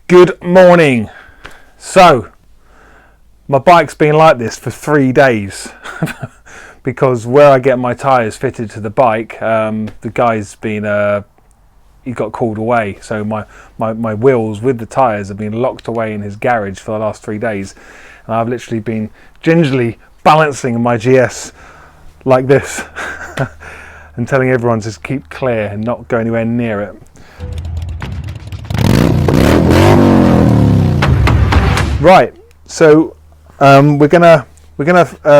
Good morning. So, my bike's been like this for 3 days because where I get my tyres fitted to the bike, the guy's been, he got called away. So my wheels with the tyres have been locked away in his garage for the last 3 days. And I've literally been gingerly balancing my GS like this and telling everyone to keep clear and not go anywhere near it. Right, so we're gonna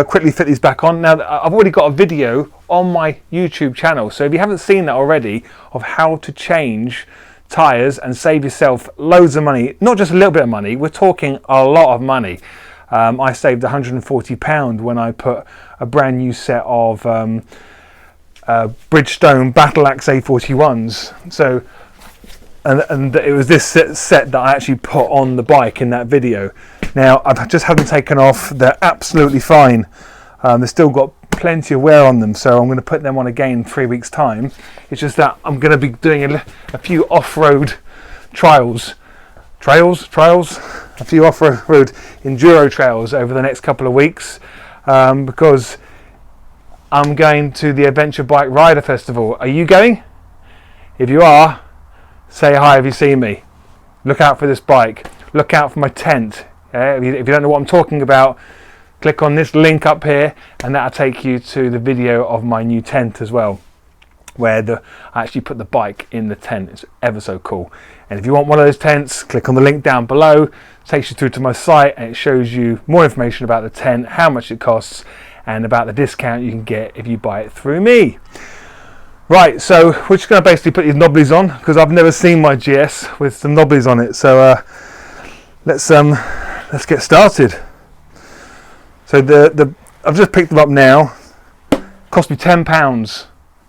quickly fit these back on. Now I've already got a video on my YouTube channel, so if you haven't seen that already, of how to change tyres and save yourself loads of money, not just a little bit of money, we're talking a lot of money. I saved £140 when I put a brand new set of Bridgestone Battle Axe A41s. So. And it was this set that I actually put on the bike in that video. Now, I just haven't taken off. They're absolutely fine. They've still got plenty of wear on them, so I'm going to put them on again in 3 weeks' time. It's just that I'm going to be doing a few off-road trials. A few off-road enduro trails over the next couple of weeks because I'm going to the Adventure Bike Rider Festival. Are you going? If you are, say hi if you see me. Look out for this bike. Look out for my tent. If you don't know what I'm talking about, click on this link up here and that'll take you to the video of my new tent as well, where I actually put the bike in the tent. It's ever so cool. And if you want one of those tents, click on the link down below. It takes you through to my site and it shows you more information about the tent, how much it costs, and about the discount you can get if you buy it through me. Right, so we're just going to basically put these knobbies on because I've never seen my GS with some knobbies on it. So let's get started. So I've just picked them up now. Cost me £10.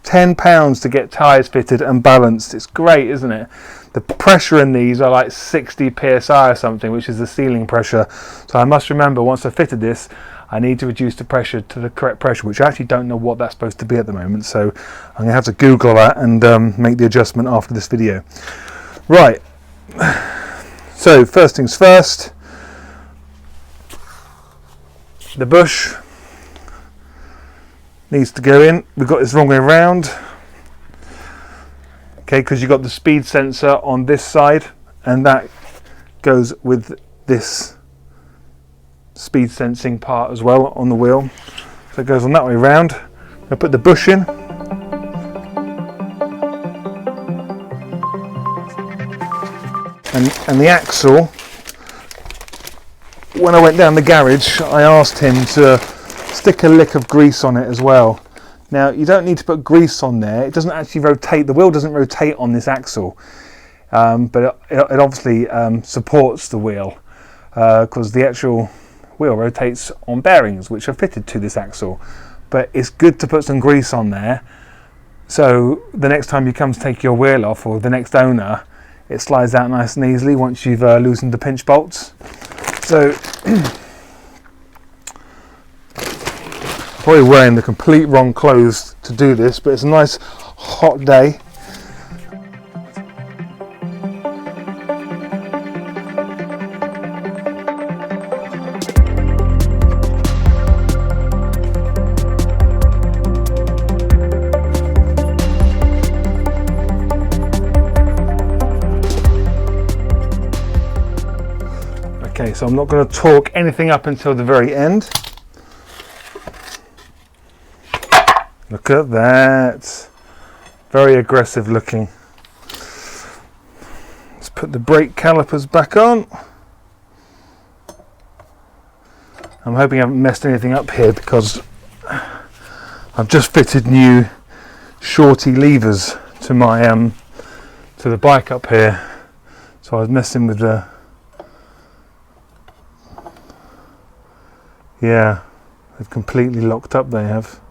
£10 to get tyres fitted and balanced. It's great, isn't it? The pressure in these are like 60 psi or something, which is the ceiling pressure. So I must remember, once I've fitted this, I need to reduce the pressure to the correct pressure, which I actually don't know what that's supposed to be at the moment. So I'm going to have to Google that and make the adjustment after this video. Right, so first things first, the bush needs to go in. We've got this wrong way around. Okay, because you've got the speed sensor on this side and that goes with this speed sensing part as well on the wheel. So it goes on that way around. I put the bush in. And the axle, when I went down the garage, I asked him to stick a lick of grease on it as well. Now, you don't need to put grease on there. It doesn't actually rotate. The wheel doesn't rotate on this axle. But it obviously supports the wheel because the actual wheel rotates on bearings which are fitted to this axle. But it's good to put some grease on there so the next time you come to take your wheel off, or the next owner, it slides out nice and easily once you've loosened the pinch bolts. So probably wearing the complete wrong clothes to do this, but it's a nice hot day. Okay, so I'm not going to torque anything up until the very end. Look at that. Very aggressive looking. Let's put the brake calipers back on. I'm hoping I haven't messed anything up here because I've just fitted new shorty levers to my to the bike up here. So I was messing with the yeah, they've completely locked up, they have.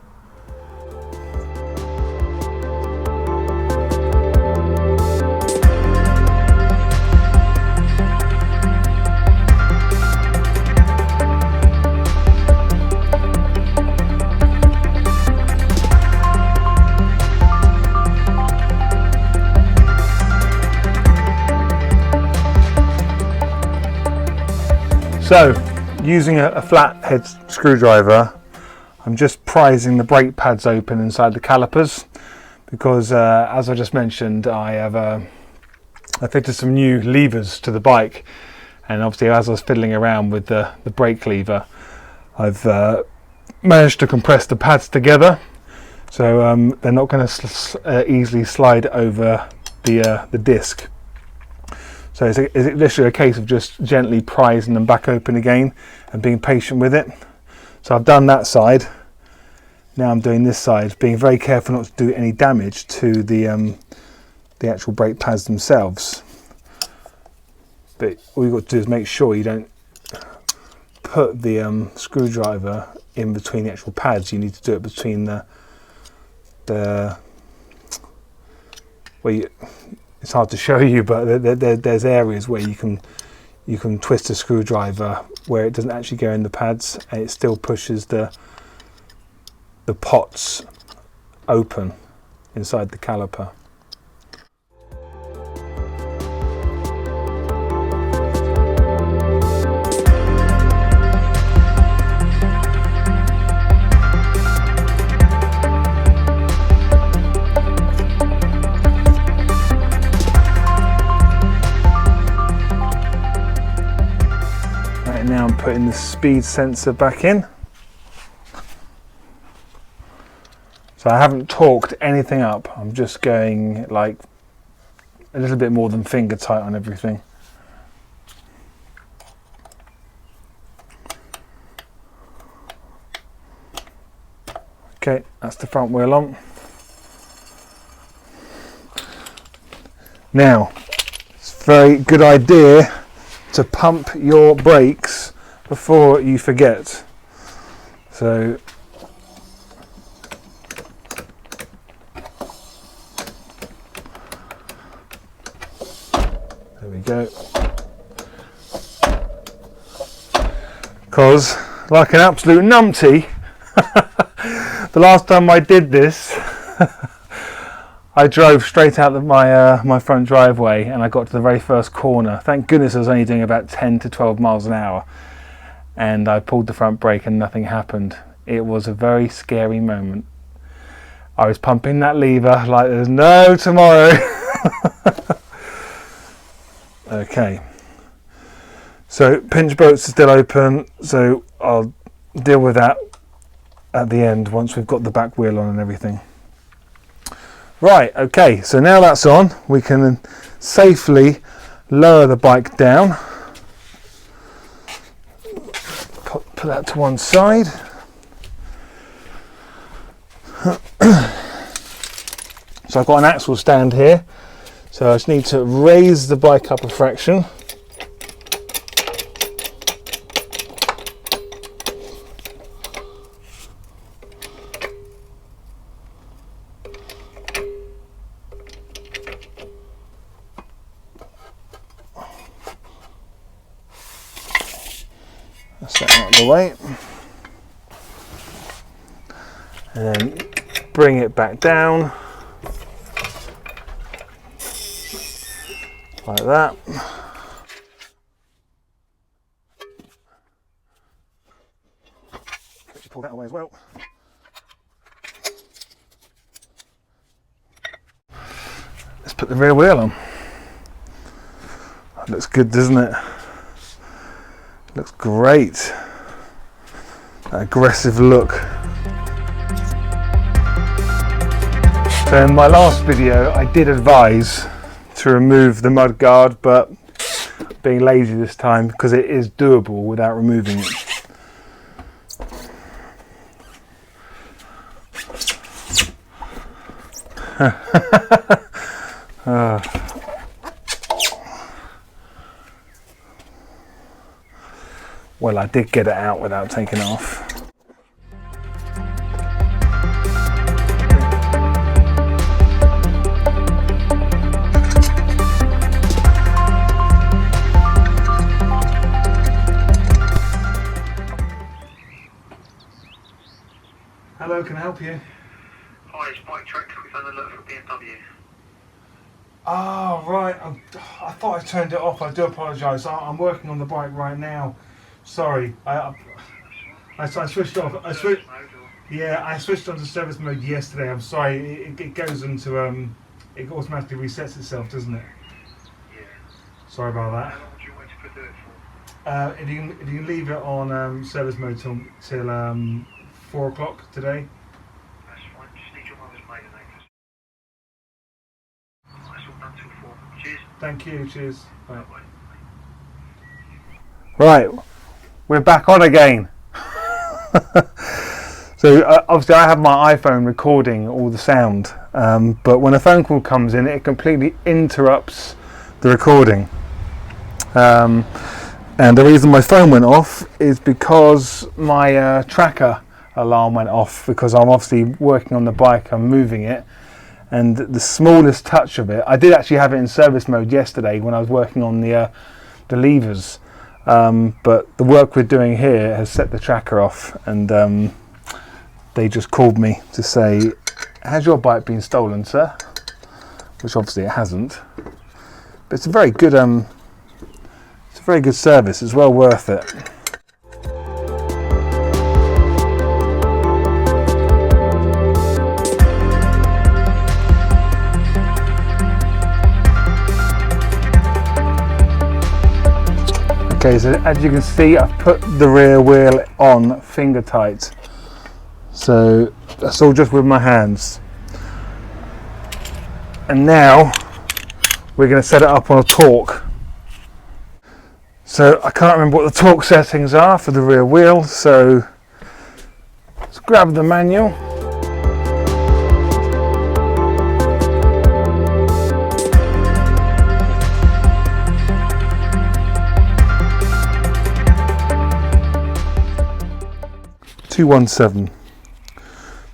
So, using a flathead screwdriver, I'm just prising the brake pads open inside the calipers because, as I just mentioned, I fitted some new levers to the bike, and obviously as I was fiddling around with the brake lever, I've managed to compress the pads together, so they're not going to easily slide over the disc. So it's literally a case of just gently prising them back open again and being patient with it. So I've done that side. Now I'm doing this side, being very careful not to do any damage to the actual brake pads themselves. But all you've got to do is make sure you don't put the screwdriver in between the actual pads. You need to do it between it's hard to show you, but there's areas where you can twist a screwdriver where it doesn't actually go in the pads and it still pushes the pots open inside the caliper. Right, now I'm putting the speed sensor back in. So I haven't torqued anything up, I'm just going like a little bit more than finger tight on everything. Okay, that's the front wheel on. Now, it's a very good idea to pump your brakes before you forget. So there we go. Because, like an absolute numpty, the last time I did this, I drove straight out of my front driveway and I got to the very first corner. Thank goodness I was only doing about 10 to 12 miles an hour. And I pulled the front brake and nothing happened. It was a very scary moment. I was pumping that lever like there's no tomorrow. Okay, so pinch bolts are still open, so I'll deal with that at the end once we've got the back wheel on and everything. Right, okay, so now that's on, we can safely lower the bike down. Put that to one side. So I've got an axle stand here. So I just need to raise the bike up a fraction. That's that out of the way. And then bring it back down. Like that. Actually pull that away as well. Let's put the rear wheel on. That looks good, doesn't it? Looks great. That aggressive look. So in my last video I did advise to remove the mud guard, but being lazy this time because it is doable without removing it. Well, I did get it out without taking it off. Hello, can I help you? Hi, it's Mike Trick. We found a letter from BMW. Oh, right. I thought I turned it off. I do apologise. I'm working on the bike right now. Sorry, I switched off. I switched onto service mode yesterday. I'm sorry. It goes into it automatically resets itself, doesn't it? Yeah. Sorry about that. How long do you want me to do it for? If you can leave it on service mode till 4 o'clock today. That's fine. Just need your mother's maiden name. That's all done till 4. Cheers. Thank you. Cheers. Bye. Bye. Right, we're back on again. So obviously I have my iPhone recording all the sound, but when a phone call comes in, it completely interrupts the recording. And the reason my phone went off is because my tracker alarm went off, because I'm obviously working on the bike, I'm moving it, and the smallest touch of it, I did actually have it in service mode yesterday when I was working on the levers. But the work we're doing here has set the tracker off, and they just called me to say, has your bike been stolen, sir? Which obviously it hasn't, but it's a very good service. It's well worth it. Okay, so as you can see, I've put the rear wheel on finger tight. So that's all just with my hands. And now we're going to set it up on a torque. So I can't remember what the torque settings are for the rear wheel, so let's grab the manual.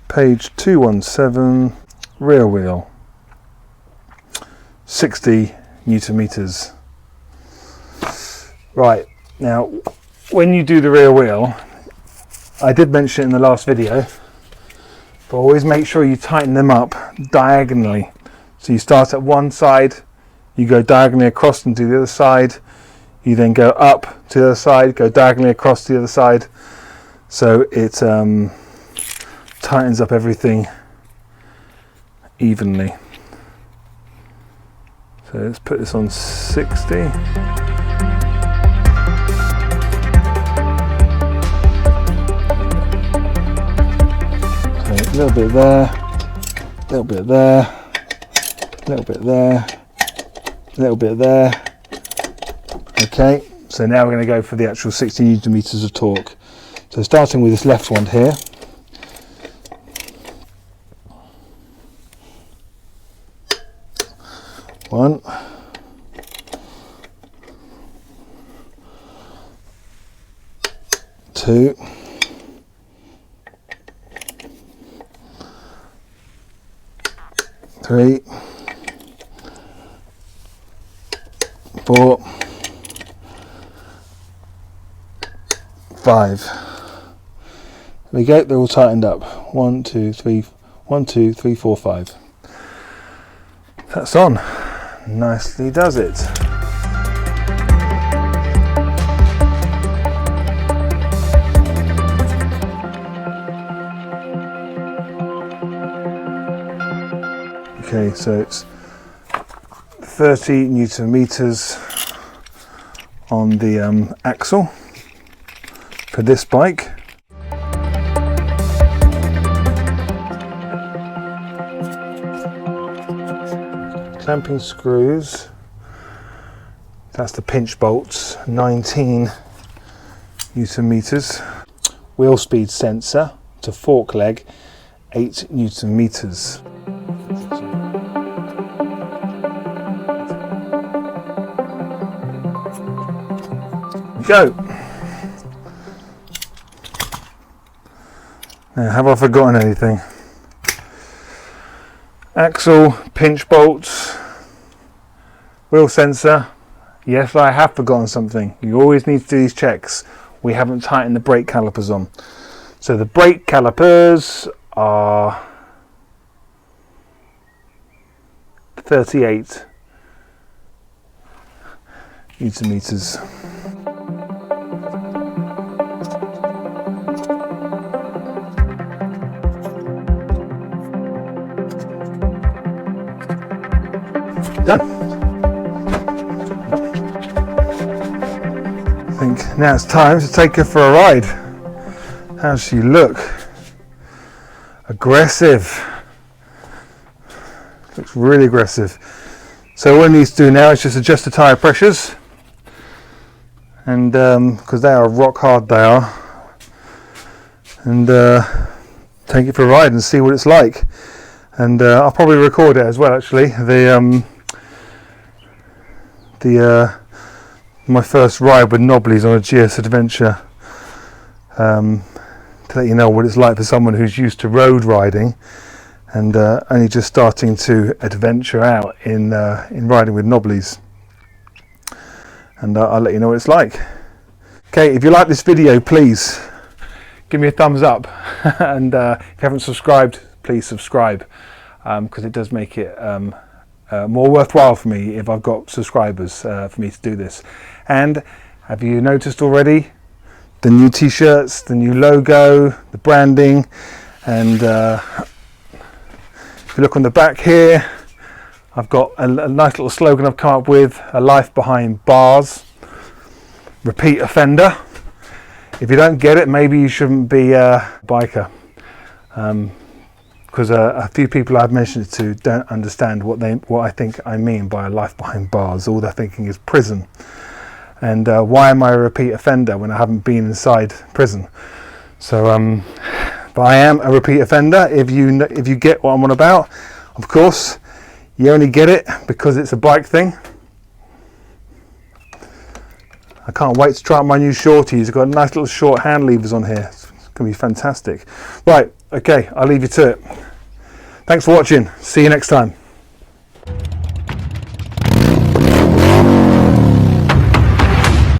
Page 217, rear wheel, 60 Newton meters. Right, now when you do the rear wheel, I did mention it in the last video, but always make sure you tighten them up diagonally. So you start at one side, you go diagonally across into the other side, you then go up to the other side, go diagonally across to the other side. So it tightens up everything evenly. So let's put this on 60. Okay, a little bit there, a little bit there, a little bit there, a little bit there. Okay, so now we're going to go for the actual 60 Newton meters of torque. So starting with this left one here, one, two, three, four, five. There we go, they're all tightened up. 1, 2, 3, 1, 2, 3, 4, 5. That's on. Nicely does it. Okay, so it's 30 Newton meters on the axle for this bike. Clamping screws, that's the pinch bolts, 19 Newton meters. Wheel speed sensor to fork leg, 8 Newton meters. Go. Now, have I forgotten anything? Axle, pinch bolts, wheel sensor. Yes, I have forgotten something. You always need to do these checks. We haven't tightened the brake calipers on. So the brake calipers are 38 Newton meters. Done. I think now it's time to take her for a ride. How does she look? Aggressive. Looks really aggressive. So what I need to do now is just adjust the tyre pressures, and because they are rock hard, they are, and take it for a ride and see what it's like. And I'll probably record it as well, actually, my first ride with knobblies on a GS Adventure, to let you know what it's like for someone who's used to road riding and only just starting to adventure out in riding with knobblies. And I'll let you know what it's like. Okay, if you like this video, please give me a thumbs up, and if you haven't subscribed, please subscribe, because it does make it more worthwhile for me if I've got subscribers for me to do this. And have you noticed already the new t-shirts, the new logo, the branding, and if you look on the back here, I've got a nice little slogan I've come up with: a life behind bars, repeat offender. If you don't get it, maybe you shouldn't be a biker, because a few people I've mentioned it to don't understand what I think I mean by a life behind bars. All they're thinking is prison. And why am I a repeat offender when I haven't been inside prison? So, but I am a repeat offender. If you get what I'm on about, of course, you only get it because it's a bike thing. I can't wait to try out my new shorties. I've got nice little short hand levers on here. It's going to be fantastic. Right, okay, I'll leave you to it. Thanks for watching. See you next time.